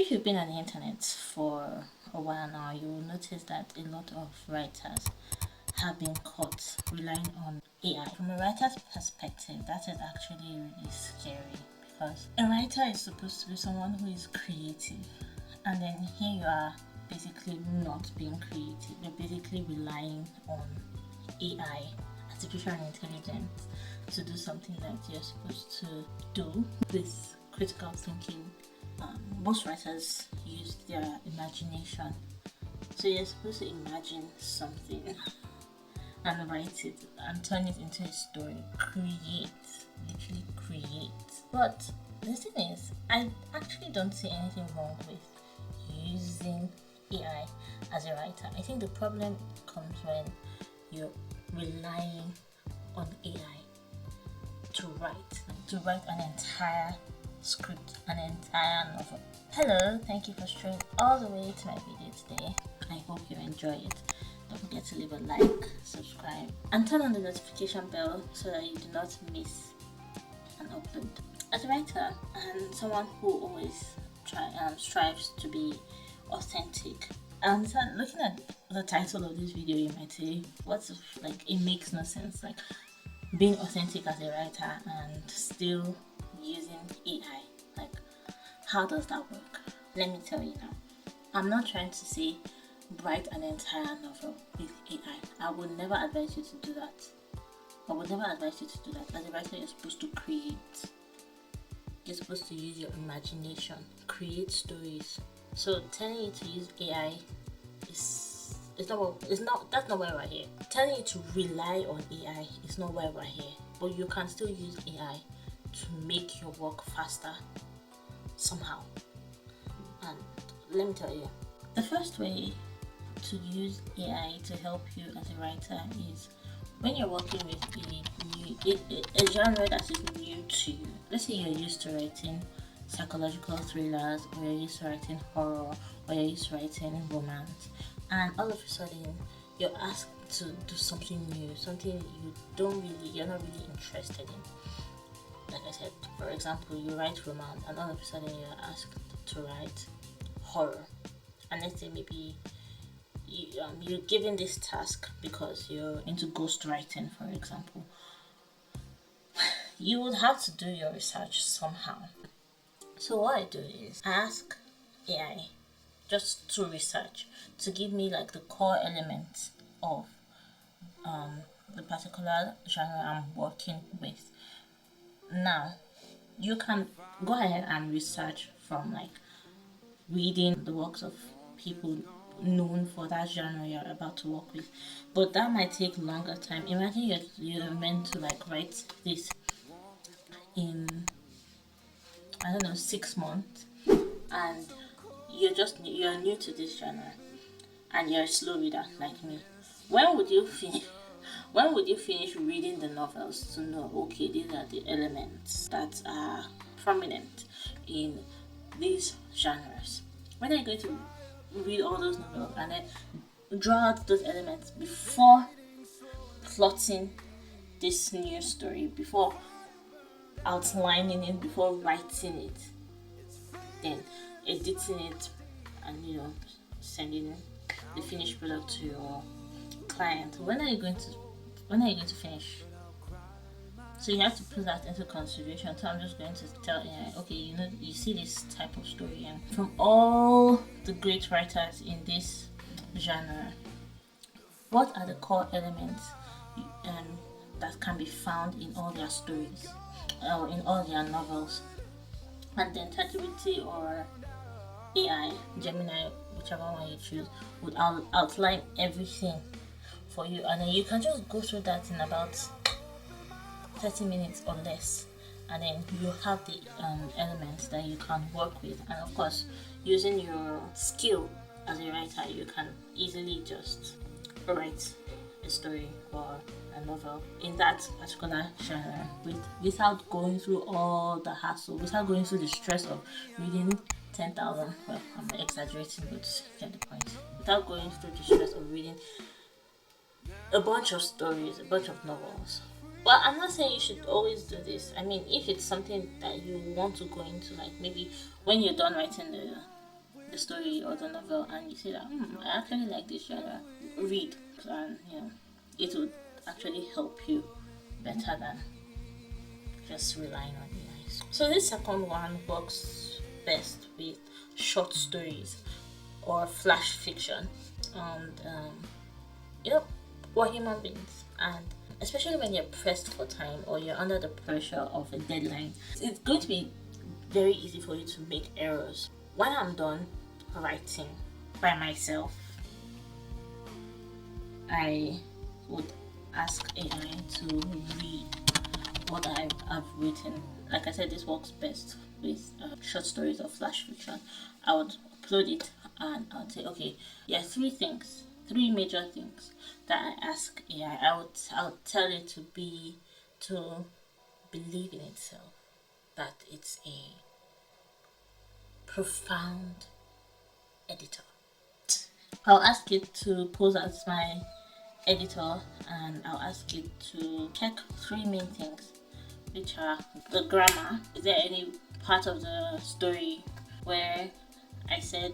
If you've been on the internet for a while now, you will notice that a lot of writers have been caught relying on AI. From a writer's perspective, that is actually really scary because a writer is supposed to be someone who is creative, and then here you are basically not being creative. You're basically relying on AI, artificial intelligence, to do something that you're supposed to do with critical thinking. Most writers use their imagination, so you're supposed to imagine something and write it and turn it into a story. Literally create. But the thing is, I actually don't see anything wrong with using AI as a writer. I think the problem comes when you're relying on AI to write an entire script, an entire novel. Hello, thank you for streaming all the way to my video today. I hope you enjoy it. Don't forget to leave a like, subscribe, and turn on the notification bell so that you do not miss an upload. As a writer and someone who always strives to be authentic, so looking at the title of this video, you might say, "What's like? It makes no sense. Like being authentic as a writer and still using AI. Like, how does that work?" Let me tell you now. I'm not trying to say write an entire novel with AI. I would never advise you to do that. As a writer, you're supposed to create. You're supposed to use your imagination, create stories. So telling you to use AI that's not why we're here. Telling you to rely on AI is not why we're here. But you can still use AI to make your work faster somehow. And let me tell you, the first way to use AI to help you as a writer is when you're working with a genre that is new to you. Let's say you're used to writing psychological thrillers, or you're used to writing horror, or you're used to writing romance, and all of a sudden you're asked to do something new, something you're not really interested in. Like I said, for example, you write romance and all of a sudden you're asked to write horror, and let's say maybe you're given this task because you're into ghostwriting, for example. You would have to do your research somehow. So what I do is I ask AI just to research, to give me like the core elements of the particular genre I'm working with. Now, you can go ahead and research from like reading the works of people known for that genre you're about to work with, but that might take longer time. Imagine you're meant to like write this in, I don't know, 6 months, and you're new to this genre and you're a slow reader like me. When would you finish? When would you finish reading the novels to know, okay, these are the elements that are prominent in these genres? When are you going to read all those novels and then draw out those elements before plotting this new story, before outlining it, before writing it, then editing it, and sending the finished product to your client? When are you going to finish? So you have to put that into consideration. So I'm just going to tell AI, okay, you see this type of story, and from all the great writers in this genre, what are the core elements that can be found in all their stories or in all their novels? And then ChatGPT or AI, Gemini, whichever one you choose, would outline everything for you, and then you can just go through that in about 30 minutes or less, and then you have the elements that you can work with. And of course, using your skill as a writer, you can easily just write a story or a novel in that particular genre without going through all the hassle, without going through the stress of reading 10,000, well, I'm exaggerating, but you get the point, without going through the stress of reading a bunch of stories, a bunch of novels. Well, I'm not saying you should always do this. I mean, if it's something that you want to go into, like maybe when you're done writing the story or the novel and you say that I actually like this genre, read, and it would actually help you better than just relying on AI. So this second one works best with short stories or flash fiction, and we're human beings, and especially when you're pressed for time or you're under the pressure of a deadline, it's going to be very easy for you to make errors. When I'm done writing by myself, I would ask AI to read what I've written. Like I said, this works best with short stories or flash fiction. I would upload it and I would say, okay, three major things that I ask AI. I would tell it to believe in itself, that it's a profound editor. I'll ask it to pose as my editor, and I'll ask it to check three main things, which are the grammar. Is there any part of the story where I said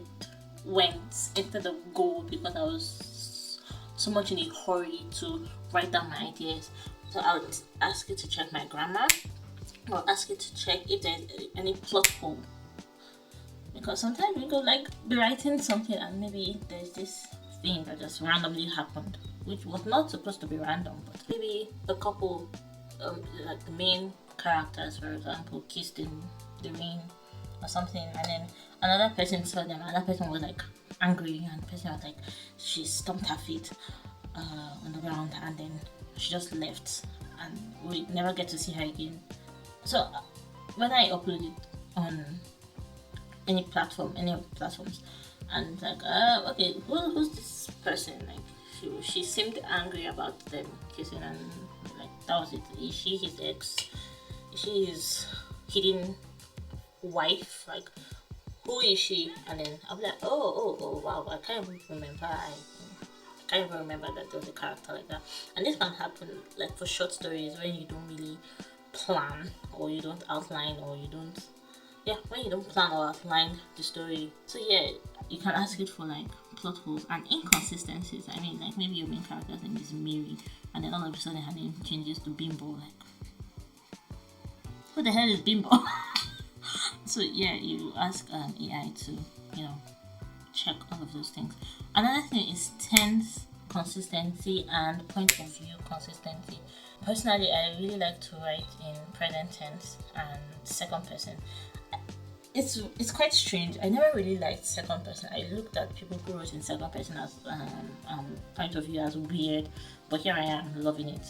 went instead of go because I was so much in a hurry to write down my ideas? So I would ask it to check my grammar. I'll ask it to check if there's any plot hole, because sometimes we go be writing something and maybe there's this thing that just randomly happened, which was not supposed to be random, but maybe a couple like the main characters, for example, kissed in the rain or something, and then another person saw them, another person was angry, and the person was she stomped her feet on the ground, and then she just left and we never get to see her again. So when I upload it on any platforms, and okay, who's this person? She seemed angry about them kissing, and that was it. Is she his ex? Is she his hidden wife? Who is she? And then I'll be oh wow, I can't even remember. I can't even remember that there was a character like that. And this can happen for short stories when you don't really plan, or you don't outline, or you don't when you don't plan or outline the story. So you can ask it for plot holes and inconsistencies. I mean, maybe your main character's name is Mary, and then all of a sudden her name changes to Bimbo. Who the hell is Bimbo? So you ask AI to check all of those things. Another thing is tense consistency and point of view consistency. Personally, I really like to write in present tense and second person. It's quite strange. I never really liked second person. I looked at people who wrote in second person as point of view as weird, but here I am loving it.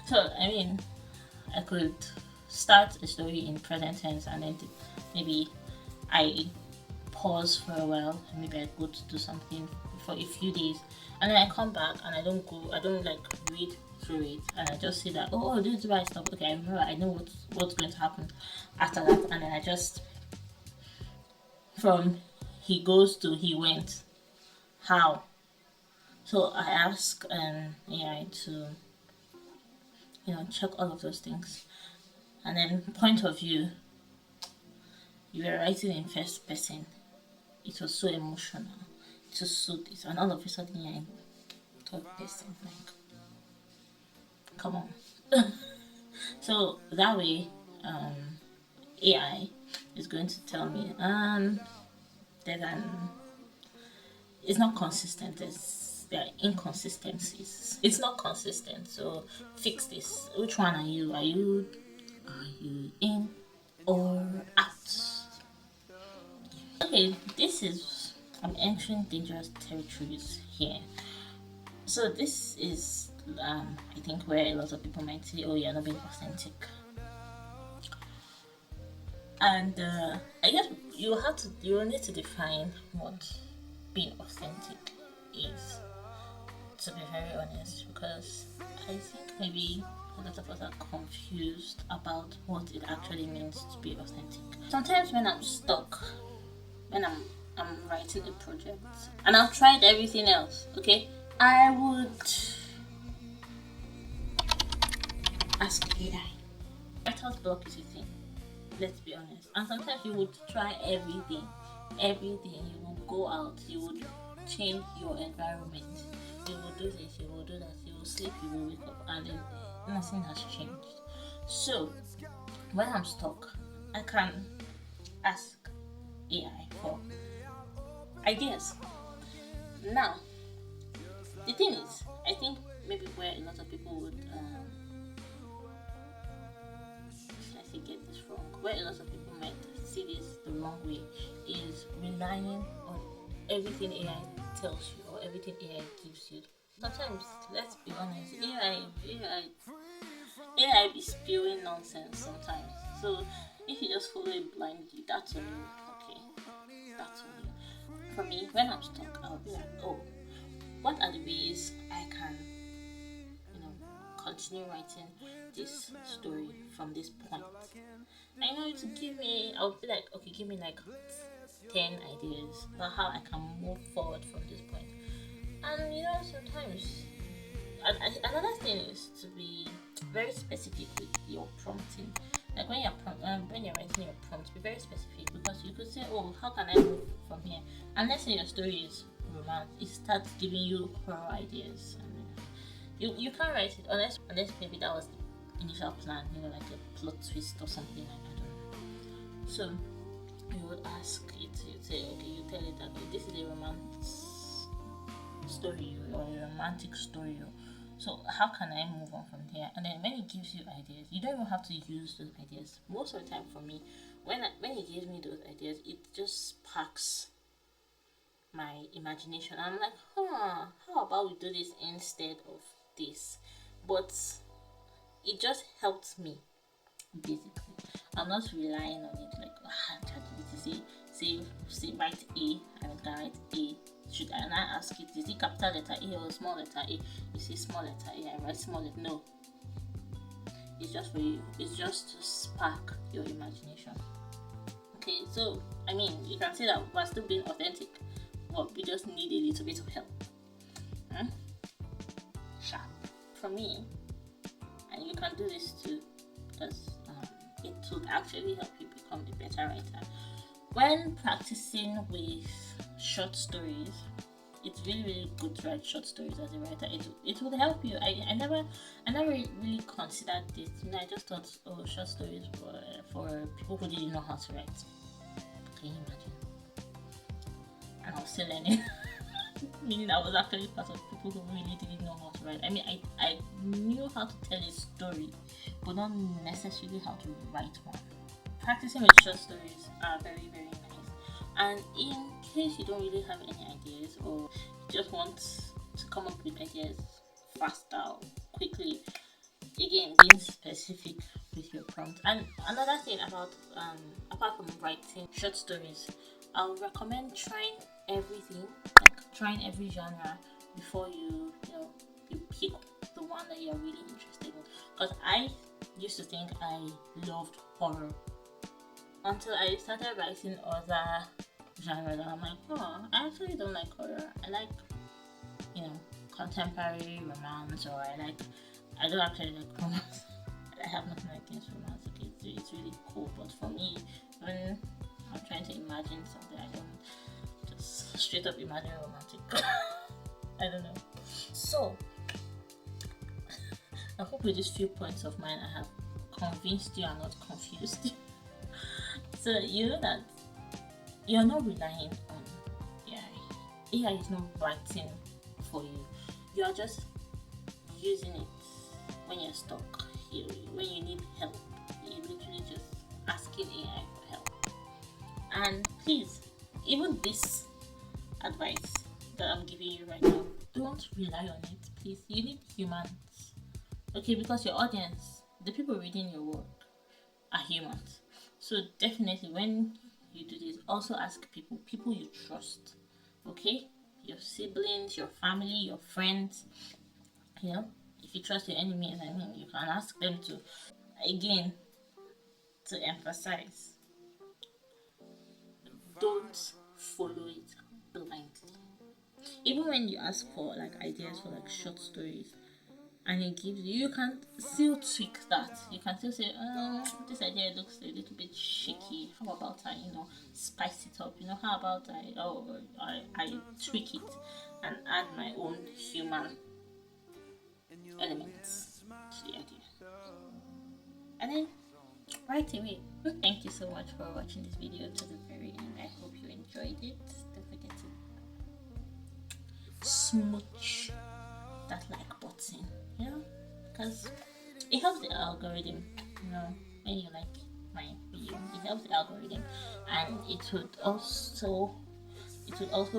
So I mean, I could start a story in present tense and then maybe I pause for a while, and maybe I go to do something for a few days, and then I come back and I don't read through it, and I just see that this is why I stopped. Okay, I remember, I know what's going to happen after that, and then I just, from he goes to he went, how? So I ask AI to check all of those things. And then point of view, you were writing in first person, it was so emotional, it was so this, and all of a sudden you're in third person, come on. So that way AI is going to tell me it's not consistent, there are inconsistencies, it's not consistent, so fix this. Which one are you in or out? Okay, I'm entering dangerous territories here. So this is I think where a lot of people might say, you're not being authentic. And I guess you will need to define what being authentic is, to be very honest, because I think maybe a lot of us are confused about what it actually means to be authentic. Sometimes when I'm stuck, when I'm writing a project and I've tried everything else, okay, I would ask AI. Writer's block is a thing. Let's be honest. And sometimes you would try everything. Everything. You will go out, you would change your environment. You will do this, you will do that, you will sleep, you will wake up, and then nothing has changed. So when I'm stuck, I can ask AI for ideas. Now, the thing is, I think maybe where a lot of people would, I say get this wrong, where a lot of people might see this the wrong way is relying on everything AI tells you or everything AI gives you. Sometimes, let's be honest, AI be spewing nonsense sometimes. So if you just follow it blindly, that's on you. Okay, that's on you. For me, when I'm stuck, I'll be like, oh, what are the ways I can, continue writing this story from this point? I know to give me, I'll be like, okay, give me like 10 ideas about how I can move forward from this point. And sometimes another thing is to be very specific with your prompting. Like when you're writing your prompt, be very specific, because you could say, "Oh, how can I move from here?" And let's say your story is romance, it starts giving you horror ideas. And you can't write it unless maybe that was the initial plan, like a plot twist or something. Like I don't know. So you would ask it. You say, okay, you tell it that, okay, this is a romance story or a romantic story. So how can I move on from here? And then when it gives you ideas, you don't even have to use those ideas. Most of the time for me, when it gives me those ideas, it just sparks my imagination. I'm like, how about we do this instead of this? But it just helps me, basically. I'm not relying on it like, ChatGPT say write A, and I write A. Should I not ask it, is it capital letter A or small letter A? You say small letter A, I write small letter. No. It's just for you. It's just to spark your imagination. Okay, so I mean, you can say that we're still being authentic, but we just need a little bit of help. Sharp. For me, and you can do this too, because it will actually help you become a better writer. When practicing with short stories, it's really, really good to write short stories as a writer. It will help you. I never really considered this. I just thought, oh, short stories for people who didn't know how to write. Can you imagine? And I was still learning. Meaning I was actually part of people who really didn't know how to write. I mean, I knew how to tell a story, but not necessarily how to write one. Practicing with short stories are very, very nice. And in case you don't really have any ideas, or just want to come up with ideas faster or quickly, again, being specific with your prompt. And another thing about apart from writing short stories, I would recommend trying everything, like trying every genre before you pick the one that you're really interested in. Because I used to think I loved horror until I started writing other genres, and I'm like, oh, I actually don't like horror. I like, contemporary romance, or I don't actually like romance. I have nothing against romance. Okay, it's really cool. But for me, when I'm trying to imagine something, I don't just straight up imagine romantic. I don't know. So I hope with these few points of mine, I have convinced you and not confused you. So you know that you're not relying on AI. AI is not writing for you. You are just using it when you're stuck. When you need help, you're literally just asking AI for help. And please, even this advice that I'm giving you right now, don't rely on it. Please, you need humans. Okay, because your audience, the people reading your work, are humans. So definitely when you do this, also ask people you trust. Okay? Your siblings, your family, your friends. If you trust your enemies, you can ask them to. Again, to emphasize, don't follow it blindly. Even when you ask for ideas for short stories, and it gives you can still tweak that. You can still say, this idea looks a little bit shaky. How about I spice it up? How about I tweak it and add my own human elements to the idea. And then right away, thank you so much for watching this video to the very end. I hope you enjoyed it. Don't forget to smooch that like button, because it helps the algorithm, when you like my video, it helps the algorithm, and it would also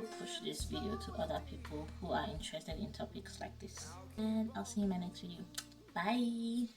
push this video to other people who are interested in topics like this. And I'll see you in my next video. Bye.